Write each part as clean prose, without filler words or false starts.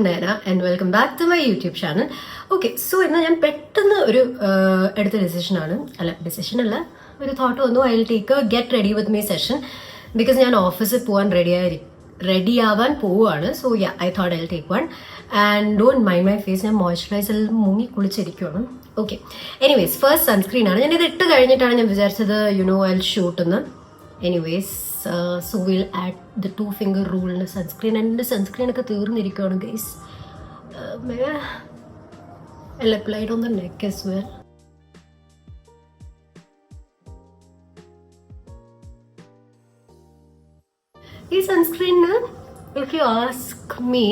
am Naina and welcome back to my YouTube channel. Okay, so ഇന്ന് ഞാൻ പെട്ടെന്ന് ഒരു എടുത്ത ഡിസിഷൻ അല്ല ഒരു തോട്ട് വന്നു. I will take a get ready with me session because ഞാൻ ഓഫീസിൽ പോകാൻ റെഡി ആവാൻ പോവുകയാണ്. So yeah I thought I will take one and don't mind my face. ഞാൻ മോയ്സ്ചറൈസറിൽ മുങ്ങി കുളിച്ചിരിക്കുകയാണ്. ഓക്കെ, എനിവേസ് ഫസ്റ്റ് സൺസ്ക്രീൻ ആണ്. ഞാൻ ഇത് ഇട്ട് കഴിഞ്ഞിട്ടാണ് ഞാൻ വിചാരിച്ചത് ഐ വിൽ ഷൂട്ട് എന്ന്. Anyways so we'll add the 2-finger rule in sunscreen. And the sunscreen ഒക്കെ തീർന്നിരിക്കുകയാണ് guys. I'll apply it on the neck as well. ഈ സൺസ്ക്രീനിന് if you ask me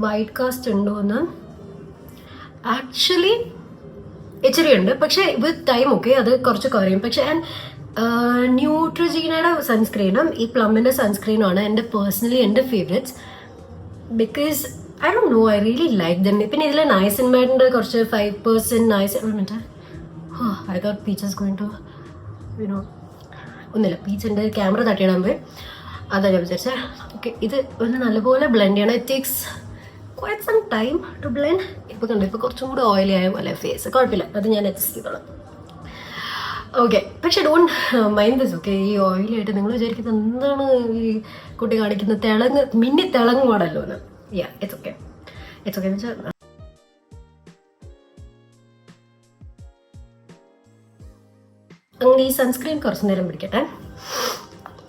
white cast ഉണ്ടോ എന്ന് ആക്ച്വലി ഇച്ചിരി ഉണ്ട്, പക്ഷേ with time ഒക്കെ അത് കുറച്ച് കുറയും. പക്ഷെ ന്യൂട്രജീനയുടെ സൺസ്ക്രീനും ഈ പ്ലമ്മിൻ്റെ സൺസ്ക്രീനുമാണ് എൻ്റെ favourites because I don't know, I really like them. പിന്നെ ഇതിൽ നൈസിൻമേഡിൻ്റെ കുറച്ച് 5% I thought peaches going to ഒന്നുമില്ല, പീച്ചിൻ്റെ ക്യാമറ തട്ടിയിടാൻ പോയി, അതാ ഞാൻ വിചാരിച്ചത്. ഓക്കെ, ഇത് ഒന്ന് നല്ലപോലെ ബ്ലെൻഡ് ചെയ്യണം. It takes quite some time to blend. ഇപ്പോൾ കണ്ടു, ഇപ്പോൾ കുറച്ചും കൂടി ഓയിലി ആയ പോലെ ഫേസ്, കുഴപ്പമില്ല, അത് ഞാൻ അഡ്ജസ്റ്റ് ചെയ്തോളാം. ഓക്കെ, പക്ഷെ ഡോണ്ട് മൈൻഡ് ദിസ്. ഓക്കെ, ഈ ഓയിലായിട്ട് നിങ്ങൾ വിചാരിക്കുന്നത് എന്താണ് ഈ കുട്ടി കാണിക്കുന്നത്, മിന്നി തിളങ്ങുവാണല്ലോ എന്ന്. യാ ഇറ്റ്സ് ഓക്കെ എന്ന് വെച്ചാൽ അങ്ങനെ ഈ സൺസ്ക്രീൻ കുറച്ച് നേരം പിടിക്കട്ടെ.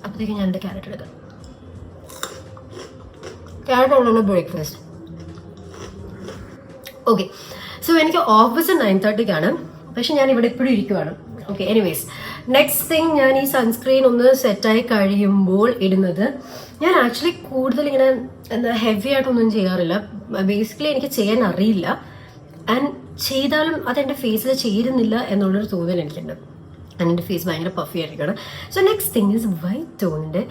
അപ്പോഴത്തേക്കും ഞാൻ എൻ്റെ ക്യാരറ്റ് എടുക്കാം. ക്യാരറ്റ് ആണല്ലോ ബ്രേക്ക്ഫാസ്റ്റ്. ഓക്കെ, സോ എനിക്ക് ഓഫീസ് 9:30 പക്ഷെ ഞാൻ ഇവിടെ ഇപ്പോഴും ഇരിക്കുവാണ്. ഓക്കെ, എനിവേസ് നെക്സ്റ്റ് തിങ്, ഞാൻ ഈ സൺസ്ക്രീൻ ഒന്ന് സെറ്റായി കഴിയുമ്പോൾ ഇടുന്നത്, ഞാൻ ആക്ച്വലി കൂടുതൽ ഇങ്ങനെ ഹെവി ആയിട്ടൊന്നും ചെയ്യാറില്ല. ബേസിക്കലി എനിക്ക് ചെയ്യാൻ അറിയില്ല, ആൻഡ് ചെയ്താലും അതെൻ്റെ ഫേസിൽ ചേരുന്നില്ല എന്നുള്ളൊരു തോന്നൽ എനിക്കുണ്ട്. എൻ്റെ ഫേസ് ഭയങ്കര പഫി ആയിരിക്കണം. So next thing is white ടോണിൻ്റെ,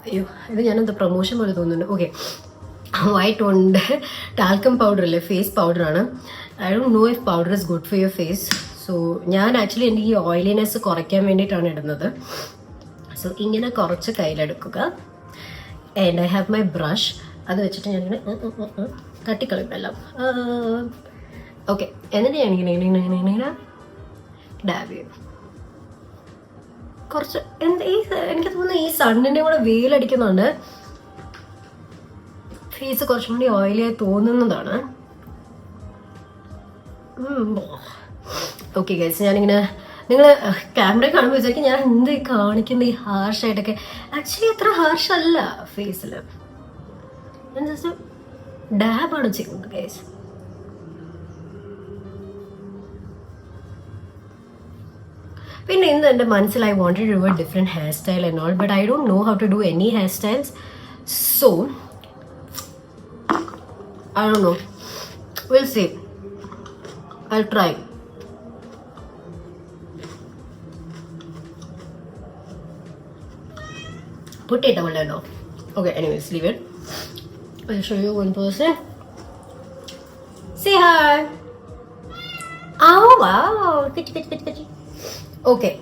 അയ്യോ ഇത് ഞാനെന്താ പ്രൊമോഷൻ പോലെ തോന്നുന്നുണ്ട്. ഓക്കെ, വൈറ്റ് ടോണിൻ്റെ ടാൽക്കം പൗഡർ അല്ലേ, ഫേസ് പൗഡറാണ്. I don't know if powder is good for your face. So ഞാൻ ആക്ച്വലി എനിക്ക് ഈ ഓയിലിനെസ് കുറയ്ക്കാൻ വേണ്ടിയിട്ടാണ് ഇടുന്നത്. സോ ഇങ്ങനെ കുറച്ച് കയ്യിലെടുക്കുക. And I have my brush. അത് വെച്ചിട്ട് ഞാനിങ്ങനെ തട്ടിക്കളയും എല്ലാം. ഓക്കെ, എന്നിട്ട് ഞാനിങ്ങനെ ഡാബ് ചെയ്യും കുറച്ച്. എനിക്ക് തോന്നുന്നു ഈ സണ്ണിൻ്റെ കൂടെ വെയിലടിക്കുന്നുണ്ട് ഫേസ് കുറച്ചും കൂടി ഓയിലിയായി തോന്നുന്നതാണ്. ഓക്കെ ഗൈസ്, ഞാനിങ്ങനെ നിങ്ങൾ ക്യാമറ കാണുമ്പോൾ വിചാരിക്കും ഞാൻ എന്ത് കാണിക്കുന്നത് ഈ ഹാർഷായിട്ടൊക്കെ. ആക്ച്വലി അത്ര ഹാർഷ് അല്ല ഫേസിൽ, ഞാൻ ജസ്റ്റ് ഡാബാണ് ചെയ്യുന്നത് ഗൈസ്. പിന്നെ ഇന്ന് എൻ്റെ മനസ്സിൽ I wanted to do a different hair style and all, but I don't know how to do any hair styles. So I don't know. We'll see. I'll try. Put it down now. Okay, anyways, leave it. I'll show you one person. Say hi. Oh, wow. Kitty. Okay.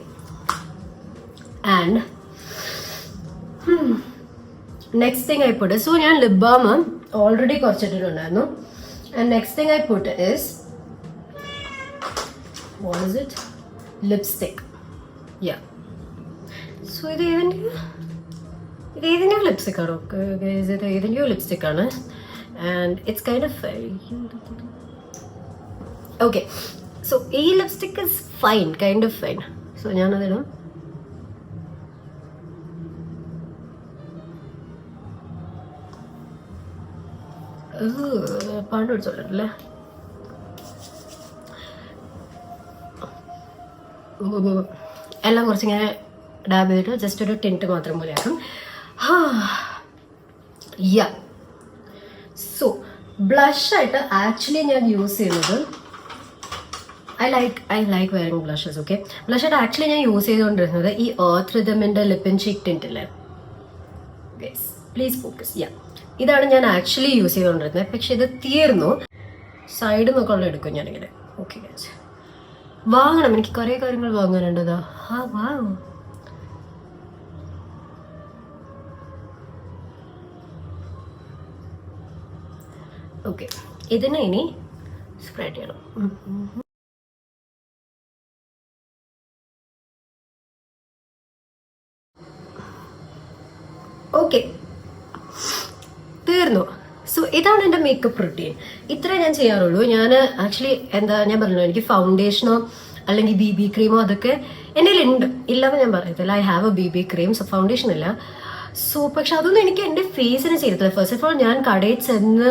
And next thing I put is, so ഞാൻ lip balm already കുറച്ചിട്ടുണ്ടായിരുന്നു. And next thing I put is, what is it, lipstick. Yeah, so ഇത് ഏതിൻ്റെയോ lipstick ആണോ, ഇത് ഏതിൻ്റെയോ lipstick ആണ്. And it's kind of okay. So ഈ lipstick is fine, kind of fine. So ഞാനതിനും പാണ്ട് പിടിച്ചോളല്ലേ. എല്ലാം കുറച്ചിങ്ങനെ ഡാബ് ചെയ്തിട്ട് ജസ്റ്റ് ഒരു ടിൻറ്റ് മാത്രം പോലെ ആക്കും. യാ, സോ ബ്ലഷായിട്ട് ആക്ച്വലി ഞാൻ യൂസ് ചെയ്യുന്നത്, I like wearing blushes. Okay, ബ്ലഷായിട്ട് ആക്ച്വലി ഞാൻ യൂസ് ചെയ്തുകൊണ്ടിരുന്നത് ഈ എർത്ത് റിതമിൻ്റെ ലിപ്പ് ആൻഡ് ചീക്ക് ടിൻറ്റ് ഇല്ലേ. Please focus. യാ, ഇതാണ് ഞാൻ ആക്ച്വലി യൂസ് ചെയ്തുകൊണ്ടിരുന്നത്. പക്ഷെ ഇത് തീർന്നു. സൈഡിൽ നിന്നൊക്കെ ഉള്ള എടുക്കും ഞാനിങ്ങനെ. ഓക്കെ ഗൈസ്, വാങ്ങണം, എനിക്ക് കുറേ കാര്യങ്ങൾ വാങ്ങാനുണ്ടതാ. വാ, ഓക്കെ, ഇതിനെ ഇനി സ്പ്രെഡ് ചെയ്യണം. ഓക്കെ, തീർന്നു. സോ ഇതാണ് എൻ്റെ മേക്കപ്പ് റുട്ടീൻ. ഇത്രേ ഞാൻ ചെയ്യാറുള്ളൂ. ഞാൻ ആക്ച്വലി ഞാൻ പറഞ്ഞല്ലോ, എനിക്ക് ഫൗണ്ടേഷനോ അല്ലെങ്കിൽ BB ക്രീമോ അതൊക്കെ എൻ്റെ ഉണ്ട്, ഇല്ലാന്ന് ഞാൻ പറയത്തില്ല. I have A BB cream, so foundation ഇല്ല. സോ പക്ഷെ അതൊന്നും എനിക്ക് എൻ്റെ ഫേസിന് ചെയ്തിട്ടില്ല. ഫസ്റ്റ് ഓഫ് ഓൾ ഞാൻ കടയിൽ ചെന്ന്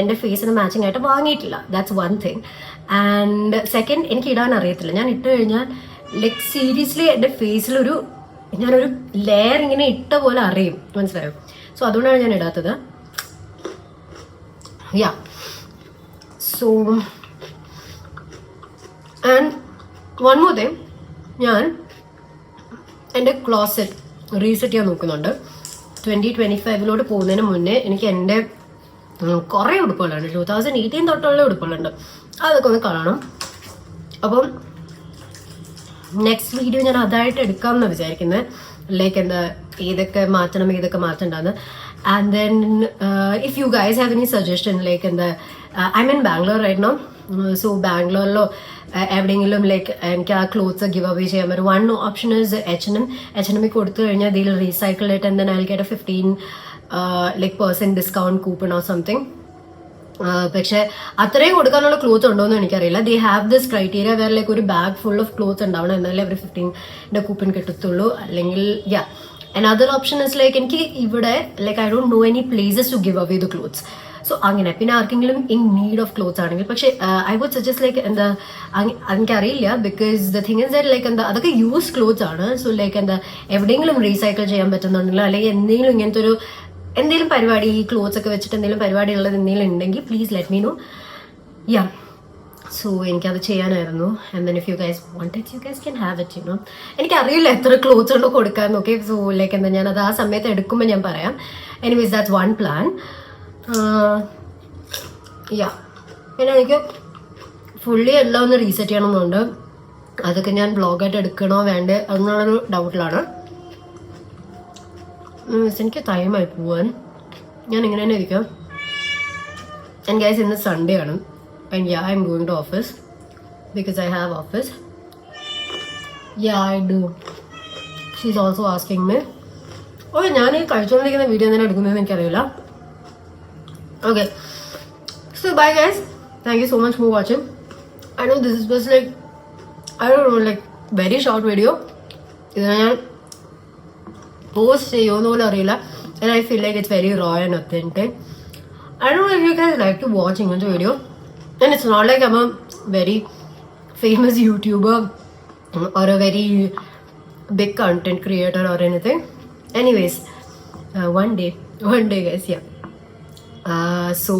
എൻ്റെ ഫേസിന് മാച്ചിങ് ആയിട്ട് വാങ്ങിയിട്ടില്ല. That's one thing. And second, എനിക്ക് ഇടാൻ അറിയത്തില്ല. ഞാൻ ഇട്ട് കഴിഞ്ഞാൽ സീരിയസ്ലി എൻ്റെ ഫേസിലൊരു ഞാനൊരു ലെയർ ഇങ്ങനെ ഇട്ട പോലെ അറിയും, മനസ്സിലായോ? സോ അതുകൊണ്ടാണ് ഞാൻ ഇടാത്തത്. Yeah, so and one more thing, ഞാൻ എൻ്റെ ക്ലോസറ്റ് റീസെറ്റ് ചെയ്യാൻ നോക്കുന്നുണ്ട്. 2025 പോകുന്നതിന് മുന്നേ എനിക്ക് എൻ്റെ കുറേ ഉടുപ്പുകളുണ്ട്. 2018 തൊട്ടുള്ള ഉടുപ്പുകളുണ്ട്, അതൊക്കെ ഒന്ന് കാണണം. അപ്പം നെക്സ്റ്റ് വീഡിയോ ഞാൻ അതായിട്ട് എടുക്കാമെന്ന് വിചാരിക്കുന്നത്. ഏതൊക്കെ മാറ്റണം, ഏതൊക്കെ മാറ്റണ്ടെന്ന്. And then if you guys have any suggestion, I mean Bangalore right now. So ബാംഗ്ലൂരിലോ എവിടെയെങ്കിലും എനിക്ക് ആ ക്ലോത്ത്സ് ഗിവ് അവേ ചെയ്യാൻ പറ്റും. വൺ ഓപ്ഷൻ ഇസ് H&M കൊടുത്തു കഴിഞ്ഞാൽ ഇതിൽ റീസൈക്കിൾ ഇട്ട് and then I will get a 15% discount coupon or something. പക്ഷെ അത്രയും കൊടുക്കാനുള്ള ക്ലോത്ത് ഉണ്ടോയെന്ന് എനിക്കറിയില്ല. They have this criteria where ഒരു ബാഗ് ഫുൾ ഓഫ് ക്ലോത്ത് ഉണ്ടാവണം, എന്നാലേ അവർ 15 കൂപ്പൺ കിട്ടത്തുള്ളൂ. അല്ലെങ്കിൽ യാ, അനദർ ഓപ്ഷൻ ഇസ് എനിക്ക് ഇവിടെ I don't know any places to give away the clothes. So അങ്ങനെ. പിന്നെ ആർക്കെങ്കിലും ഇൻ നീഡ് ഓഫ് ക്ലോത്ത്സ് ആണെങ്കിൽ, പക്ഷെ ഐ വുഡ് സജസ്റ്റ് എനിക്കറിയില്ല. Because the thing is that അതൊക്കെ യൂസ് ക്ലോത്ത്സ് ആണ്. സോ എവിടെയെങ്കിലും റീസൈക്കിൾ ചെയ്യാൻ പറ്റുന്നുണ്ടല്ലോ, അല്ലെങ്കിൽ എന്തെങ്കിലും ഇങ്ങനത്തെ ഒരു എന്തെങ്കിലും പരിപാടി, ഈ ക്ലോത്ത്സ് ഒക്കെ വെച്ചിട്ട് എന്തെങ്കിലും പരിപാടി ഉള്ളത് എന്തെങ്കിലും ഉണ്ടെങ്കിൽ please let me know. Yeah, so എനിക്കത് ചെയ്യാനായിരുന്നു. And then if you guys want it, you guys can have it, you know. എനിക്കറിയില്ല എത്ര ക്ലോത്ത്സ് ഉണ്ടോ കൊടുക്കാൻ. ഓക്കെ, സോ ഞാനത് ആ സമയത്ത് എടുക്കുമ്പോൾ ഞാൻ പറയാം. Anyways that's one plan. Yeah, പിന്നെ എനിക്ക് ഫുള്ളി എല്ലാം ഒന്ന് റീസെറ്റ് ചെയ്യണമെന്നുണ്ട്. അതൊക്കെ ഞാൻ വ്ളോഗായിട്ട് എടുക്കണോ വേണ്ടേ എന്നുള്ളൊരു ഡൗട്ടിലാണ്. എനിക്ക് ടൈമായി പോവാൻ. ഞാൻ ഇങ്ങനെ തന്നെ ഇരിക്കാം. ആൻഡ് ഗൈസ്, ഇന്ന് സൺഡേ ആണ്. And yeah, I am going to office because I have office. Yeah, I do. She is also asking me. ഓ, ഞാൻ ഈ കഴിച്ചുകൊണ്ടിരിക്കുന്ന വീഡിയോ എന്തിനാണ് എടുക്കുന്നതെന്ന് എനിക്കറിയില്ല. Okay, so bye guys, thank you so much for watching. I know this was I don't know, very short video. Idana ഞാൻ post ചെയ്യുമെന്ന് പോലും അറിയില്ല. And I feel like it's very raw and authentic. I don't know if you guys like to watch ഇങ്ങനത്തെ video. And it's not like I'm a very famous YouTuber or a very big content creator or anything. Anyways, one day guys, yeah. So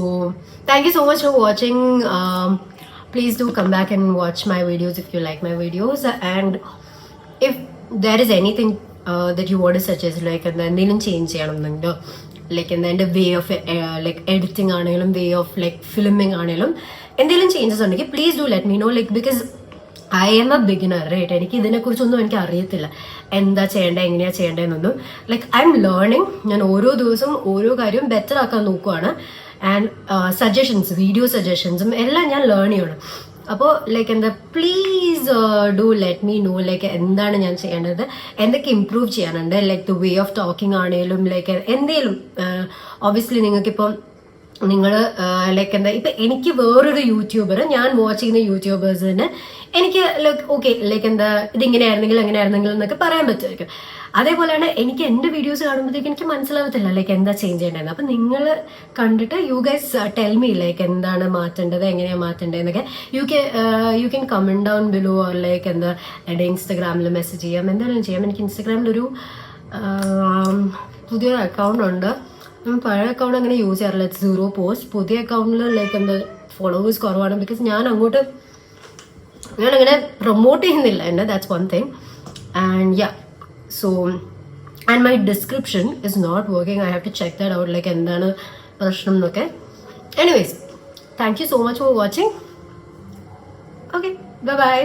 thank you so much for watching. Please do come back and watch my videos if you like my videos. And if there is anything that you want to suggest, എന്തെങ്കിലും change ചെയ്യണമെന്നുണ്ടോ, എൻ്റെ way of editing ആണെങ്കിലും way of filming ആണെങ്കിലും എന്തെങ്കിലും changes ഉണ്ടെങ്കിൽ please do let me know. Because I am a beginner right. എനിക്ക് ഇതിനെക്കുറിച്ചൊന്നും എനിക്ക് അറിയത്തില്ല, എന്താ ചെയ്യേണ്ടത്, എങ്ങനെയാണ് ചെയ്യേണ്ടതെന്നൊന്നും. I M learning. ഞാൻ ഓരോ ദിവസവും ഓരോ കാര്യവും ബെറ്റർ ആക്കാൻ നോക്കുവാണ്. ആൻഡ് സജഷൻസ്, വീഡിയോ സജഷൻസും എല്ലാം ഞാൻ ലേൺ ചെയ്യണം. അപ്പോൾ please do let me know എന്താണ് ഞാൻ ചെയ്യേണ്ടത്, എന്തൊക്കെ ഇംപ്രൂവ് ചെയ്യാനുണ്ട്. ദ വേ ഓഫ് ടോക്കിംഗ് ആണെങ്കിലും എന്തെങ്കിലും. ഒബ്വിയസ്ലി നിങ്ങൾക്കിപ്പം നിങ്ങൾ ഇപ്പൊ എനിക്ക് വേറൊരു യൂട്യൂബർ, ഞാൻ വാച്ച് ചെയ്യുന്ന യൂട്യൂബേഴ്സിന് എനിക്ക് ഓക്കെ ഇതിങ്ങനെയായിരുന്നെങ്കിൽ എങ്ങനെയായിരുന്നെങ്കിൽ എന്നൊക്കെ പറയാൻ പറ്റുമായിരിക്കും. അതേപോലെയാണ് എനിക്ക് എൻ്റെ വീഡിയോസ് കാണുമ്പോഴത്തേക്ക് എനിക്ക് മനസ്സിലാവത്തില്ല എന്താ ചേഞ്ച് ചെയ്യേണ്ടതെന്ന്. അപ്പം നിങ്ങൾ കണ്ടിട്ട് യു ഗൈസ് ടെൽ മീ എന്താണ് മാറ്റേണ്ടത്, എങ്ങനെയാണ് മാറ്റേണ്ടതെന്നൊക്കെ. You can comment down below. എൻ്റെ ഇൻസ്റ്റഗ്രാമിൽ മെസ്സേജ് ചെയ്യാം, എന്തായാലും ചെയ്യാം. എനിക്ക് ഇൻസ്റ്റഗ്രാമിലൊരു പുതിയൊരു അക്കൗണ്ട് ഉണ്ട്. പഴയ അക്കൗണ്ട് അങ്ങനെ യൂസ് ചെയ്യാറില്ല, 0 പോസ്റ്റ്. പുതിയ അക്കൗണ്ടിൽ ഫോളോവേഴ്സ് കുറവാണ്. ബിക്കോസ് ഞാനങ്ങനെ പ്രൊമോട്ട് ചെയ്യുന്നില്ല എന്നെ. That's one thing. And yeah, so and my description is not working. I have to check that out എന്താണ് പ്രശ്നം എന്നൊക്കെ. Anyways, thank you so much for watching. Okay, bye by.